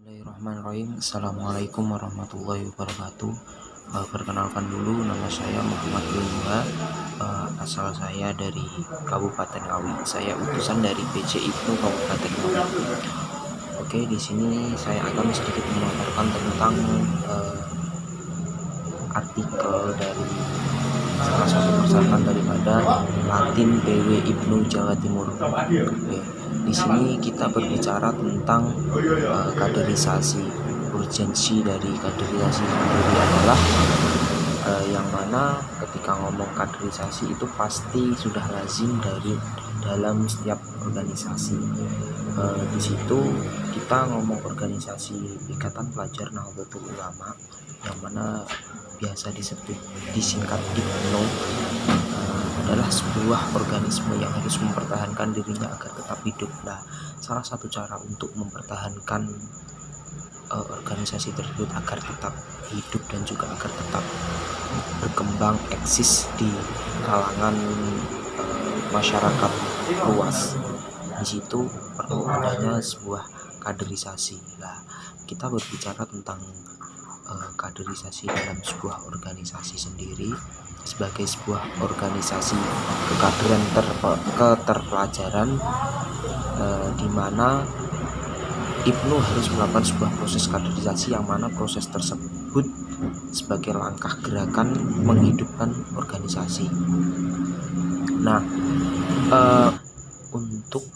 Bismillahirrahmanirrahim. Assalamualaikum warahmatullahi wabarakatuh. Perkenalkan dulu, nama saya Muhammad Yunwa. Asal saya dari Kabupaten Ngawi. Saya utusan dari PC Ibnu Kabupaten Ngawi. Oke, di sini saya akan sedikit memaparkan tentang artikel dari salah satu persyaratan daripada Latin PW Ibnu Jawa Timur. Oke, di sini kita berbicara tentang kaderisasi. Urgensi dari kaderisasi sendiri adalah yang mana ketika ngomong kaderisasi itu pasti sudah lazim dari dalam setiap organisasi. Di situ kita ngomong organisasi Ikatan Pelajar Nahdlatul Ulama, yang mana biasa disingkat IPNO, adalah sebuah organisme yang harus mempertahankan dirinya agar tetap hidup. Nah, salah satu cara untuk mempertahankan organisasi tersebut agar tetap hidup dan juga agar tetap berkembang eksis di kalangan masyarakat luas, di situ perlu adanya sebuah kaderisasi. Nah, kita berbicara tentang kaderisasi dalam sebuah organisasi sendiri sebagai sebuah organisasi kekaderan keterpelajaran, di mana IPNU harus melakukan sebuah proses kaderisasi, yang mana proses tersebut sebagai langkah gerakan menghidupkan organisasi. Nah, untuk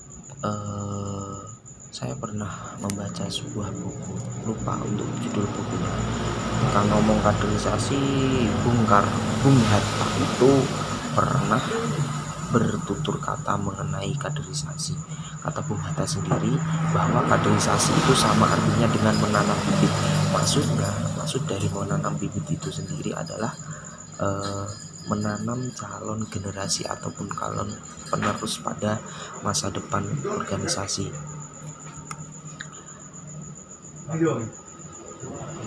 saya pernah membaca sebuah buku, lupa untuk judul bukunya. Kalau ngomong kaderisasi, Bung Hatta itu pernah bertutur kata mengenai kaderisasi. Kata Bung Hatta sendiri bahwa kaderisasi itu sama artinya dengan menanam bibit. Maksud dari menanam bibit itu sendiri adalah menanam calon generasi ataupun calon penerus pada masa depan organisasi.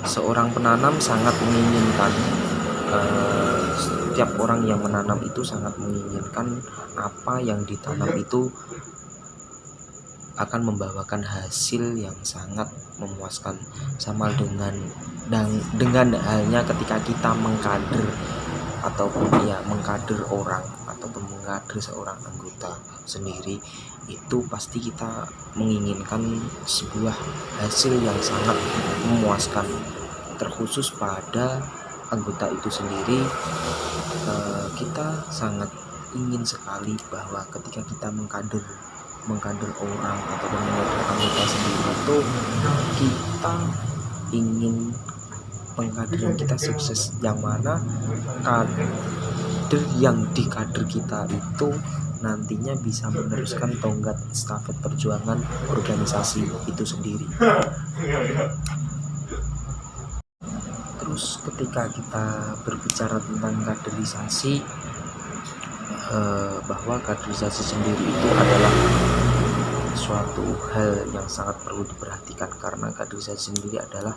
Seorang penanam sangat menginginkan, setiap orang yang menanam itu sangat menginginkan apa yang ditanam itu akan membawakan hasil yang sangat memuaskan, sama dengan halnya ketika kita mengkader ataupun mengkader orang ataupun mengkader seorang anggota sendiri, itu pasti kita menginginkan sebuah hasil yang sangat memuaskan. Terkhusus pada anggota itu sendiri, kita sangat ingin sekali bahwa ketika kita mengkader orang ataupun mengkader anggota sendiri, itu kita ingin pengkaderan kita sukses, yang mana kader yang dikader kita itu nantinya bisa meneruskan tonggak estafet perjuangan organisasi itu sendiri. Terus ketika kita berbicara tentang kaderisasi, bahwa kaderisasi sendiri itu adalah suatu hal yang sangat perlu diperhatikan, karena kaderisasi sendiri adalah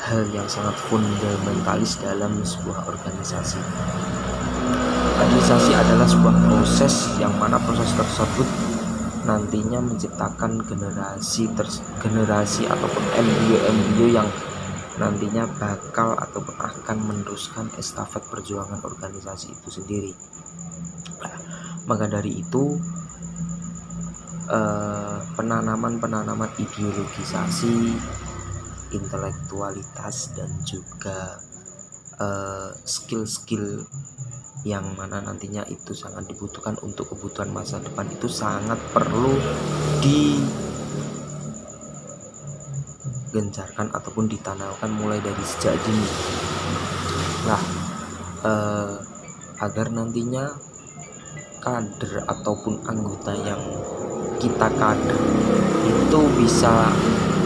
hal yang sangat fundamentalis dalam sebuah organisasi. Kaderisasi adalah sebuah proses yang mana proses tersebut nantinya menciptakan generasi ataupun embrio yang nantinya bakal ataupun akan meneruskan estafet perjuangan organisasi itu sendiri. Maka dari itu, penanaman ideologisasi, intelektualitas, dan juga skill-skill yang mana nantinya itu sangat dibutuhkan untuk kebutuhan masa depan itu sangat perlu digencarkan ataupun ditanamkan mulai dari sejak dini. Nah, agar nantinya kader ataupun anggota yang kita kader itu bisa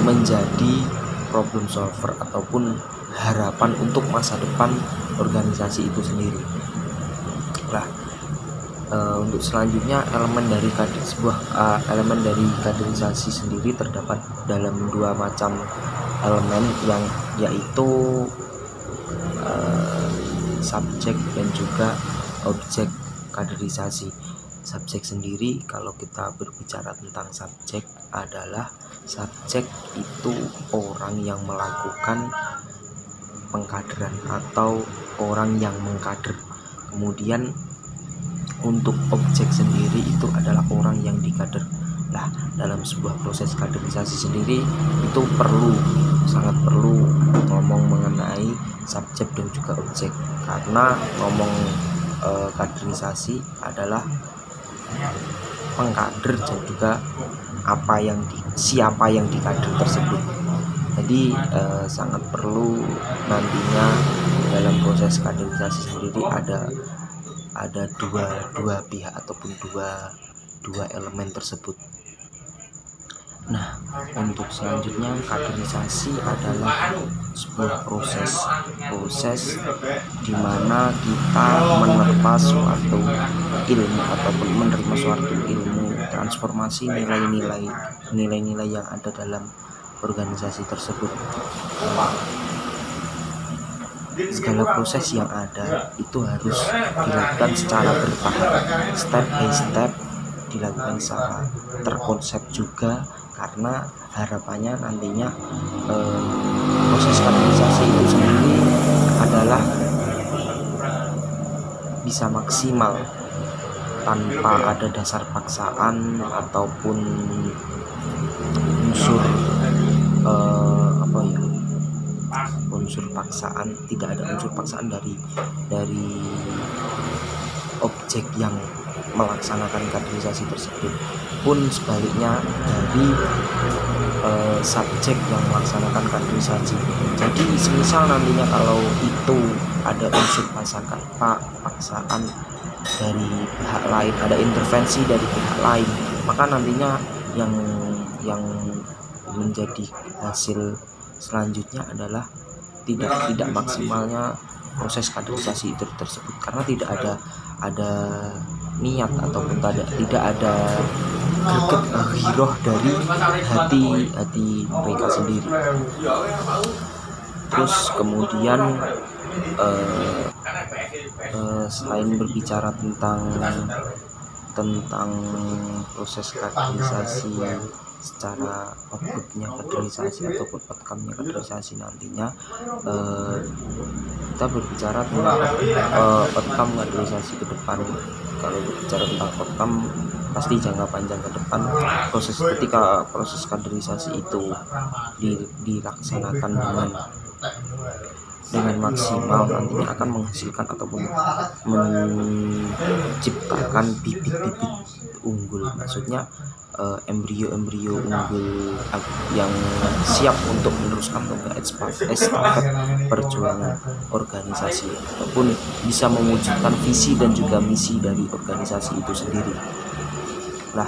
menjadi problem solver ataupun harapan untuk masa depan organisasi itu sendiri. Nah, untuk selanjutnya elemen dari kaderisasi sendiri terdapat dalam dua macam elemen, yang yaitu subjek dan juga objek kaderisasi. Subjek sendiri, kalau kita berbicara tentang subjek, adalah subjek itu orang yang melakukan pengkaderan atau orang yang mengkader. Kemudian untuk objek sendiri itu adalah orang yang dikader. Nah, dalam sebuah proses kaderisasi sendiri itu sangat perlu ngomong mengenai subjek dan juga objek, karena ngomong kaderisasi adalah pengkader dan juga siapa yang dikader tersebut. Jadi sangat perlu nantinya dalam proses kaderisasi sendiri ada dua pihak ataupun dua elemen tersebut. Nah, untuk selanjutnya kaderisasi adalah sebuah proses di mana kita menerpa suatu ilmu ataupun menerima suatu ilmu, transformasi nilai-nilai yang ada dalam organisasi tersebut. Segala proses yang ada itu harus dilakukan secara bertahap, step by step, dilakukan secara terkonsep juga, karena harapannya nantinya proses kaderisasi itu sendiri adalah bisa maksimal tanpa ada dasar paksaan ataupun unsur paksaan. Tidak ada unsur paksaan dari objek yang melaksanakan kaderisasi tersebut, pun sebaliknya dari subjek yang melaksanakan kaderisasi. Jadi semisal nantinya kalau itu ada unsur paksaan dari pihak lain, ada intervensi dari pihak lain, maka nantinya yang menjadi hasil selanjutnya adalah tidak maksimalnya proses kaderisasi itu tersebut, karena tidak ada niat ataupun tidak ada greget giroh dari hati mereka sendiri. Terus kemudian selain berbicara tentang proses kaderisasi secara outputnya kaderisasi ataupun outcome-nya kaderisasi nantinya, kita berbicara tentang outcome kaderisasi ke depan. Kalau berbicara tentang outcome, pasti jangka panjang ke depan ketika proses kaderisasi itu dilaksanakan dengan maksimal, nantinya akan menghasilkan ataupun menciptakan bibit-bibit unggul, maksudnya embrio-embrio unggul yang siap untuk meneruskan estafet perjuangan organisasi ataupun bisa mewujudkan visi dan juga misi dari organisasi itu sendiri. Nah,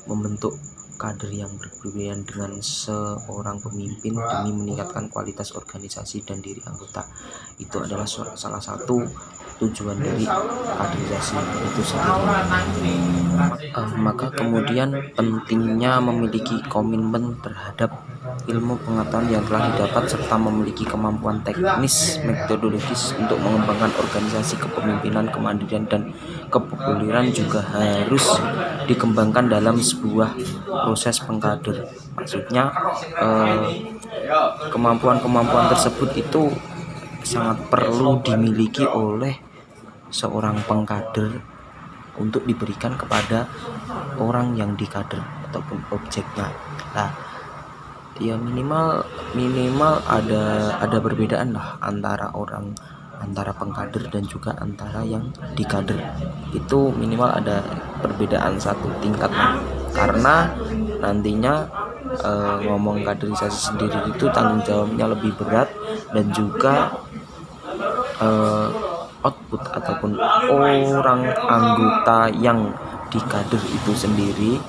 membentuk kader yang berkepribadian dengan seorang pemimpin demi meningkatkan kualitas organisasi dan diri anggota, itu adalah salah satu tujuan dari kaderisasi itu sendiri. Maka kemudian pentingnya memiliki komitmen terhadap ilmu pengetahuan yang telah didapat serta memiliki kemampuan teknis metodologis untuk mengembangkan organisasi. Kepemimpinan, kemandirian, dan kepedulian juga harus dikembangkan dalam sebuah proses pengkader. Maksudnya kemampuan tersebut itu sangat perlu dimiliki oleh seorang pengkader untuk diberikan kepada orang yang dikader ataupun objeknya. Nah, ya minimal ada perbedaan lah antara pengkader dan juga antara yang dikader. Itu minimal ada perbedaan satu tingkat, karena nantinya ngomong kaderisasi sendiri itu tanggung jawabnya lebih berat, dan juga output ataupun orang anggota yang dikader itu sendiri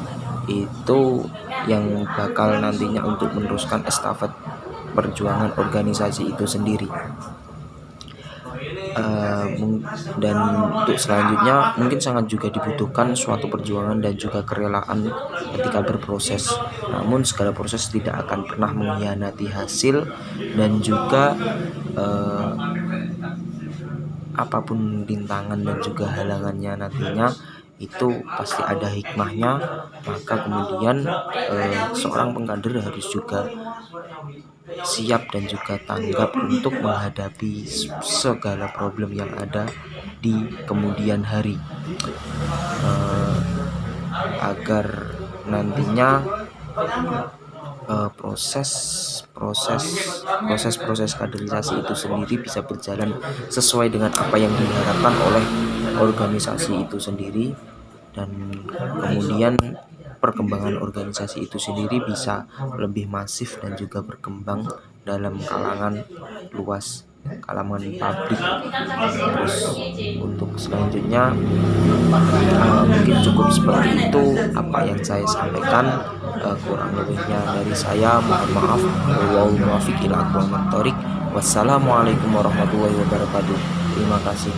itu yang bakal nantinya untuk meneruskan estafet perjuangan organisasi itu sendiri. Dan untuk selanjutnya mungkin sangat juga dibutuhkan suatu perjuangan dan juga kerelaan ketika berproses. Namun segala proses tidak akan pernah mengkhianati hasil, dan juga apapun rintangan dan juga halangannya nantinya itu pasti ada hikmahnya. Maka kemudian seorang pengkader harus juga siap dan juga tanggap untuk menghadapi segala problem yang ada di kemudian hari, agar nantinya proses kaderisasi itu sendiri bisa berjalan sesuai dengan apa yang diharapkan oleh organisasi itu sendiri, dan kemudian perkembangan organisasi itu sendiri bisa lebih masif dan juga berkembang dalam kalangan luas, kalangan publik. Terus untuk selanjutnya mungkin cukup seperti itu apa yang saya sampaikan. Kurang lebihnya dari saya mohon maaf. Wallahul muwaffiq ila aqwamit thoriq. Wassalamualaikum warahmatullahi wabarakatuh. Terima kasih.